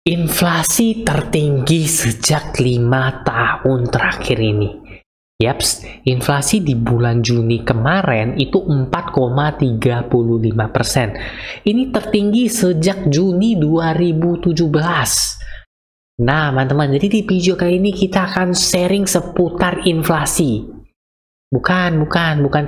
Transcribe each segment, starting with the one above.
Inflasi tertinggi sejak 5 tahun terakhir ini. Yaps, inflasi di bulan Juni kemarin itu 4,35%. Ini tertinggi sejak Juni 2017. Nah, teman-teman, jadi di video kali ini kita akan sharing seputar inflasi. Bukan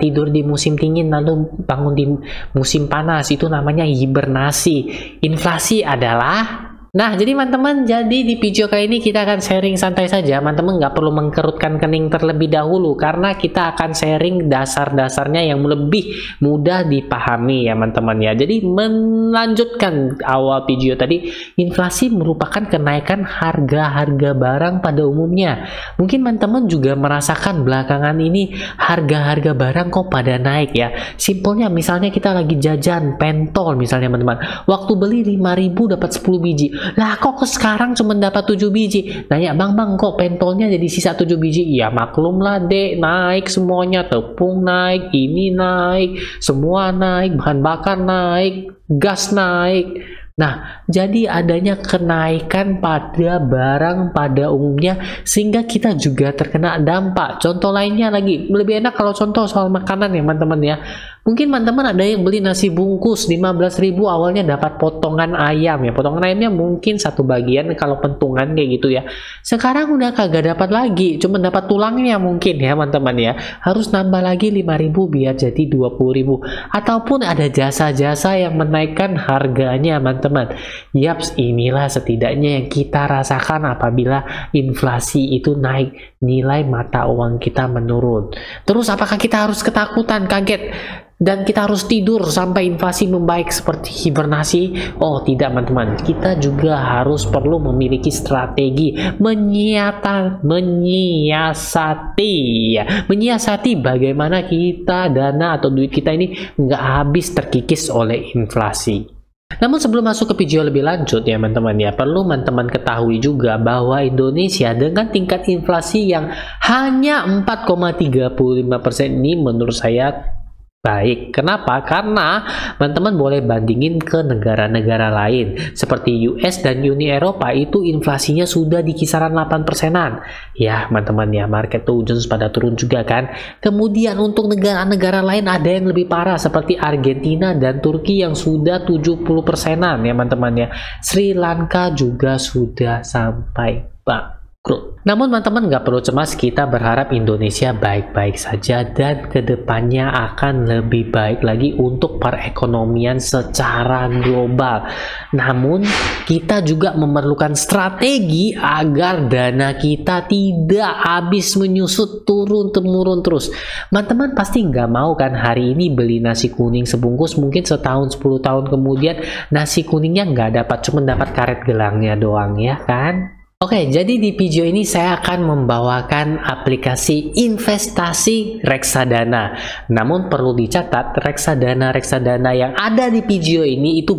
tidur di musim dingin lalu bangun di musim panas, itu namanya hibernasi. Inflasi adalah jadi teman-teman, jadi di video kali ini kita akan sharing santai saja. Teman-teman nggak perlu mengkerutkan kening terlebih dahulu, karena kita akan sharing dasar-dasarnya yang lebih mudah dipahami ya teman-teman ya. Jadi melanjutkan awal video tadi, inflasi merupakan kenaikan harga-harga barang pada umumnya. Mungkin teman-teman juga merasakan belakangan ini harga-harga barang kok pada naik ya. Simpelnya misalnya kita lagi jajan pentol misalnya teman-teman, waktu beli 5.000 dapat 10 biji. Lah kok sekarang cuma dapat 7 biji. Nanya, bang kok pentolnya jadi sisa 7 biji? Ya maklum lah dek, naik semuanya, tepung naik, ini naik, semua naik, bahan bakar naik, gas naik. Nah, jadi adanya kenaikan pada barang pada umumnya sehingga kita juga terkena dampak. Contoh lainnya lagi, lebih enak kalau contoh soal makanan ya teman-teman ya. Mungkin teman-teman ada yang beli nasi bungkus 15.000, awalnya dapat potongan ayam ya. Potongan ayamnya mungkin satu bagian kalau pentungan kayak gitu ya. Sekarang udah kagak dapat lagi, cuma dapat tulangnya mungkin ya teman-teman ya. Harus nambah lagi 5.000 biar jadi 20.000. Ataupun ada jasa-jasa yang menaikkan harganya teman-teman. Yaps, inilah setidaknya yang kita rasakan apabila inflasi itu naik, nilai mata uang kita menurun. Terus apakah kita harus ketakutan, kaget, dan kita harus tidur sampai inflasi membaik seperti hibernasi? Oh tidak teman-teman, kita juga harus perlu memiliki strategi menyiasati bagaimana kita dana atau duit kita ini nggak habis terkikis oleh inflasi. Namun sebelum masuk ke video lebih lanjut ya teman-teman ya, perlu teman-teman ketahui juga bahwa Indonesia dengan tingkat inflasi yang hanya 4,35% ini menurut saya baik. Kenapa? Karena teman-teman boleh bandingin ke negara-negara lain seperti US dan Uni Eropa, itu inflasinya sudah di kisaran 8%-an. Ya teman-teman ya, market Dow Jones pada turun juga kan. Kemudian untuk negara-negara lain ada yang lebih parah seperti Argentina dan Turki yang sudah 70%-an ya teman-teman ya. Sri Lanka juga sudah sampai bangkrut. Namun teman-teman nggak perlu cemas, kita berharap Indonesia baik-baik saja dan kedepannya akan lebih baik lagi untuk perekonomian secara global. Namun kita juga memerlukan strategi agar dana kita tidak habis menyusut turun-temurun terus. Teman-teman pasti nggak mau kan hari ini beli nasi kuning sebungkus, mungkin setahun 10 tahun kemudian nasi kuningnya nggak dapat, cuma dapat karet gelangnya doang ya kan. Oke, jadi di video ini saya akan membawakan aplikasi investasi reksadana. Namun perlu dicatat, reksadana yang ada di video ini itu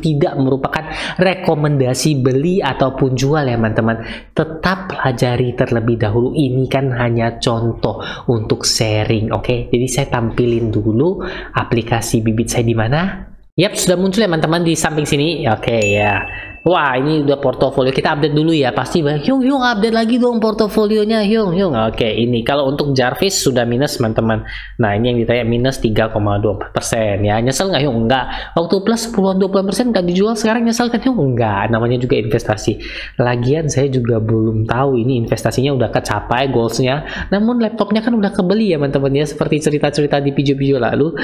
tidak merupakan rekomendasi beli ataupun jual ya teman-teman. Tetap pelajari terlebih dahulu, ini kan hanya contoh untuk sharing. Oke, jadi saya tampilin dulu aplikasi bibit saya di mana. Yap, sudah muncul ya teman-teman di samping sini. Oke ya. Wah, ini udah portofolio. Kita update dulu ya. Pasti Hyung update lagi dong portofolionya Hyung. Oke, ini kalau untuk Jarvis sudah minus teman-teman. Nah, ini yang ditanya minus 3,24% ya. Nyesel nggak Hyung? Enggak. Waktu plus 10-20% nggak dijual, sekarang nyesel kan Hyung? Enggak. Namanya juga investasi. Lagian saya juga belum tahu ini investasinya udah kecapai goalsnya. Namun laptopnya kan udah kebeli ya teman-teman ya. Seperti cerita-cerita di video-video lalu.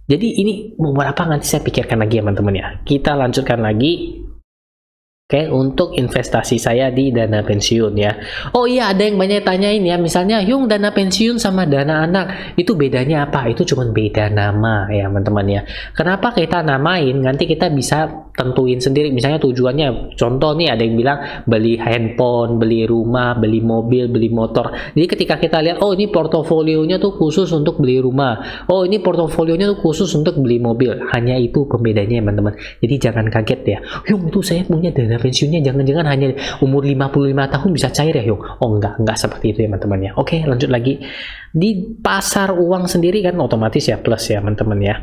Jadi ini mau berapa nanti saya pikirkan lagi ya teman-teman ya. Kita lanjutkan lagi. Oke, untuk investasi saya di dana pensiun ya. Oh iya, ada yang banyak tanyain ya, misalnya Hyung, dana pensiun sama dana anak itu bedanya apa? Itu cuma beda nama ya teman-teman ya. Kenapa kita namain? Nanti kita bisa tentuin sendiri, misalnya tujuannya. Contoh nih, ada yang bilang beli handphone, beli rumah, beli mobil, beli motor. Jadi ketika kita lihat, oh ini portofolionya tuh khusus untuk beli rumah, oh ini portofolionya tuh khusus untuk beli mobil. Hanya itu pembedanya ya teman-teman. Jadi jangan kaget ya, Hyung itu saya punya dana pensiunnya jangan-jangan hanya umur 55 tahun bisa cair ya Hyung. Oh enggak seperti itu ya teman-teman ya. Oke, lanjut lagi. Di pasar uang sendiri kan otomatis ya plus ya teman-teman ya.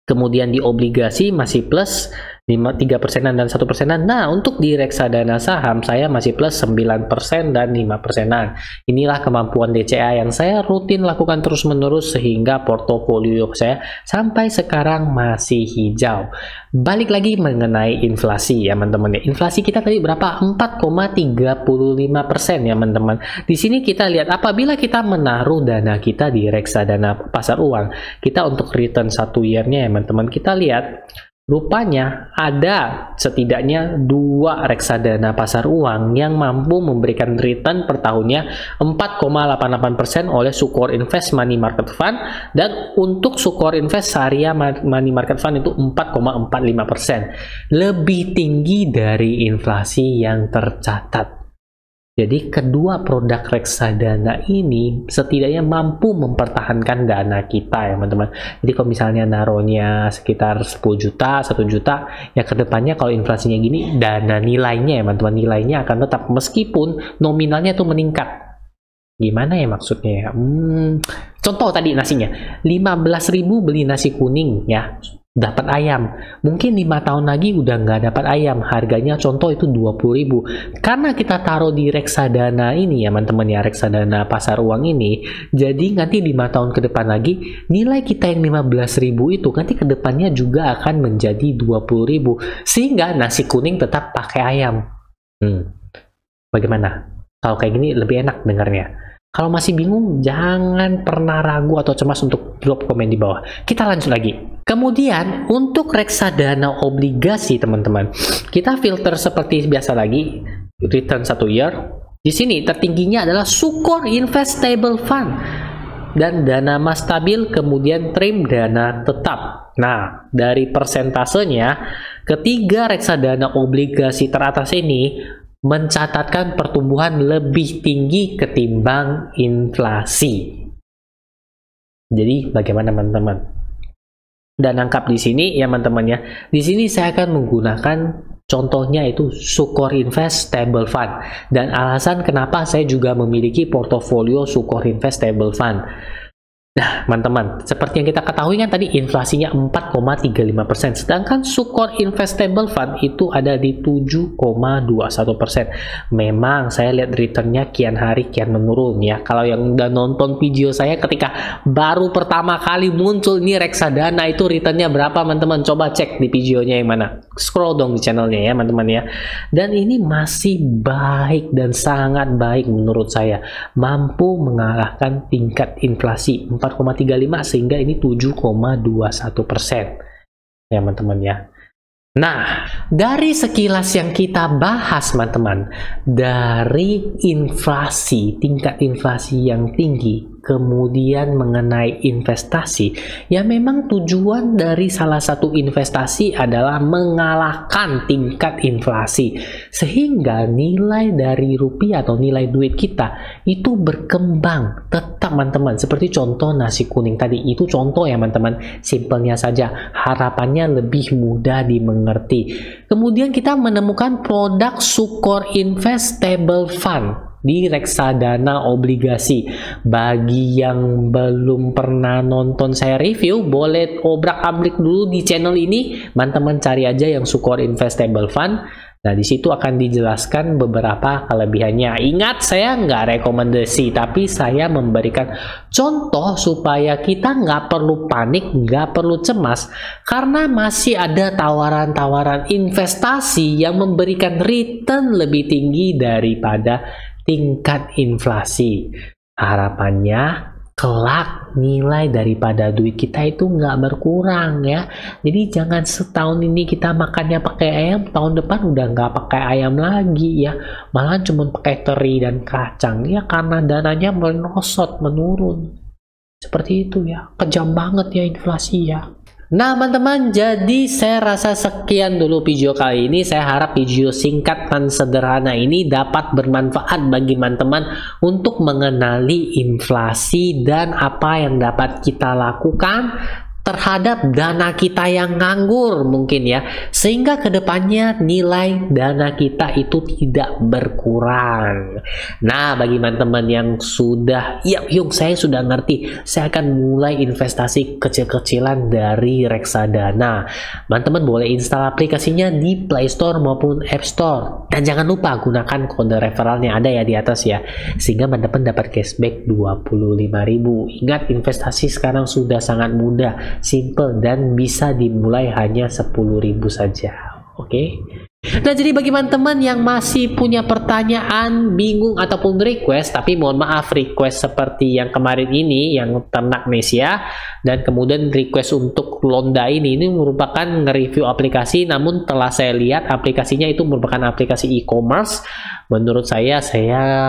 Kemudian di obligasi masih plus, 3%-an dan 1%-an. Nah, untuk di reksadana saham saya masih plus 9% dan 5%-an. Inilah kemampuan DCA yang saya rutin lakukan terus-menerus sehingga portofolio saya sampai sekarang masih hijau. Balik lagi mengenai inflasi ya teman-teman. Inflasi kita tadi berapa? 4,35% ya teman-teman. Di sini kita lihat apabila kita menaruh dana kita di reksadana pasar uang, kita untuk return 1 year-nya ya teman-teman, kita lihat rupanya ada setidaknya 2 reksadana pasar uang yang mampu memberikan return per tahunnya 4,88% oleh Sukor Invest Money Market Fund, dan untuk Sukor Invest Sharia Money Market Fund itu 4,45%. Lebih tinggi dari inflasi yang tercatat. Jadi kedua produk reksadana ini setidaknya mampu mempertahankan dana kita ya teman-teman. Jadi kalau misalnya naruhnya sekitar 10 juta, 1 juta, ya kedepannya kalau inflasinya gini, dana nilainya ya teman-teman, nilainya akan tetap meskipun nominalnya tuh meningkat. Gimana ya maksudnya ya? Contoh tadi nasinya, 15.000 beli nasi kuning ya, dapat ayam. Mungkin 5 tahun lagi udah nggak dapat ayam, harganya contoh itu 20.000. Karena kita taruh di reksadana ini ya teman-teman ya, reksadana pasar uang ini, jadi nanti 5 tahun ke depan lagi nilai kita yang 15.000 itu nanti ke depannya juga akan menjadi 20.000, sehingga nasi kuning tetap pakai ayam. Bagaimana? Kalau kayak gini lebih enak dengarnya. Kalau masih bingung, jangan pernah ragu atau cemas untuk drop komen di bawah. Kita lanjut lagi. Kemudian, untuk reksadana obligasi, teman-teman, kita filter seperti biasa lagi, return 1 year. Di sini, tertingginya adalah Sukor Invest Stable Fund. Dan dana mas stabil, kemudian trim dana tetap. Nah, dari persentasenya, ketiga reksadana obligasi teratas ini mencatatkan pertumbuhan lebih tinggi ketimbang inflasi. Jadi bagaimana teman-teman? Dan lengkap di sini ya teman-teman ya. Di sini saya akan menggunakan contohnya itu Sukor Invest Stable Fund. Dan alasan kenapa saya juga memiliki portofolio Sukor Invest Stable Fund. Nah, teman-teman, seperti yang kita ketahui kan tadi inflasinya 4,35%, sedangkan Sukor Investable Fund itu ada di 7,21%. Memang saya lihat returnnya kian hari kian menurun ya. Kalau yang udah nonton video saya ketika baru pertama kali muncul ini reksadana itu returnnya berapa teman-teman? Coba cek di videonya yang mana. Scroll dong di channelnya ya teman-teman ya. Dan ini masih baik dan sangat baik menurut saya. Mampu mengalahkan tingkat inflasi 4,35 sehingga ini 7,21% ya teman-teman ya. Nah, dari sekilas yang kita bahas teman-teman, dari inflasi, tingkat inflasi yang tinggi, kemudian mengenai investasi, ya memang tujuan dari salah satu investasi adalah mengalahkan tingkat inflasi, sehingga nilai dari rupiah atau nilai duit kita itu berkembang tetap teman-teman. Seperti contoh nasi kuning tadi, itu contoh ya teman-teman, simpelnya saja, harapannya lebih mudah dimengerti. Kemudian kita menemukan produk Sukor Invest Stable Fund di reksadana obligasi. Bagi yang belum pernah nonton saya review, boleh obrak-abrik dulu di channel ini, teman-teman cari aja yang Sukor Investable Fund. Nah, di situ akan dijelaskan beberapa kelebihannya. Ingat, saya nggak rekomendasi, tapi saya memberikan contoh supaya kita nggak perlu panik, nggak perlu cemas, karena masih ada tawaran-tawaran investasi yang memberikan return lebih tinggi daripada tingkat inflasi. Harapannya kelak nilai daripada duit kita itu nggak berkurang ya. Jadi jangan setahun ini kita makannya pakai ayam, tahun depan udah nggak pakai ayam lagi ya, malah cuma pakai teri dan kacang ya, karena dananya merosot menurun. Seperti itu ya, kejam banget ya inflasi ya. Nah teman-teman, jadi saya rasa sekian dulu video kali ini. Saya harap video singkat dan sederhana ini dapat bermanfaat bagi teman-teman untuk mengenali inflasi dan apa yang dapat kita lakukan terhadap dana kita yang nganggur mungkin ya, sehingga kedepannya nilai dana kita itu tidak berkurang. Nah, bagi teman-teman yang sudah, ya Yung saya sudah ngerti, saya akan mulai investasi kecil-kecilan dari reksadana. Teman-teman boleh install aplikasinya di Play Store maupun App Store, dan jangan lupa gunakan kode referralnya ada ya di atas ya, sehingga teman-teman dapat cashback 25.000. Ingat, investasi sekarang sudah sangat mudah, simple, dan bisa dimulai hanya 10.000 saja. Oke. Nah, jadi bagi teman-teman yang masih punya pertanyaan, bingung, ataupun request, tapi mohon maaf, request seperti yang kemarin ini, yang ternak Nesia, dan kemudian request untuk Londa ini merupakan nge-review aplikasi, namun telah saya lihat aplikasinya itu merupakan aplikasi e-commerce. Menurut saya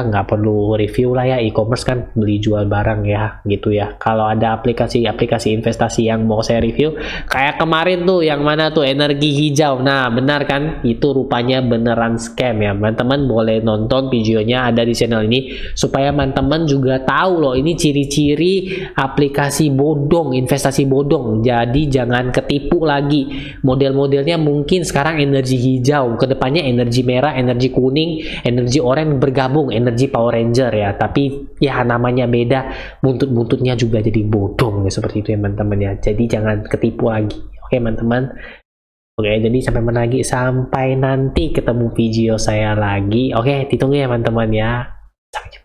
nggak perlu review lah ya, e-commerce kan beli jual barang ya, gitu ya. Kalau ada aplikasi investasi yang mau saya review, kayak kemarin tuh, yang mana tuh, energi hijau. Nah, benar kan? Itu rupanya beneran scam ya. Teman-teman boleh nonton videonya, ada di channel ini, supaya teman-teman juga tahu loh, ini ciri-ciri aplikasi bodong, investasi bodong. Jadi jangan ketipu lagi. Model-modelnya mungkin sekarang energi hijau, kedepannya energi merah, energi kuning, energi oranye bergabung, energi Power Ranger ya. Tapi ya namanya beda, buntut-buntutnya juga jadi bodong ya, seperti itu ya teman-teman ya. Jadi jangan ketipu lagi. Oke teman-teman. Oke, jadi sampai nanti ketemu video saya lagi. Oke, ditunggu ya teman-teman ya. Sampai jumpa.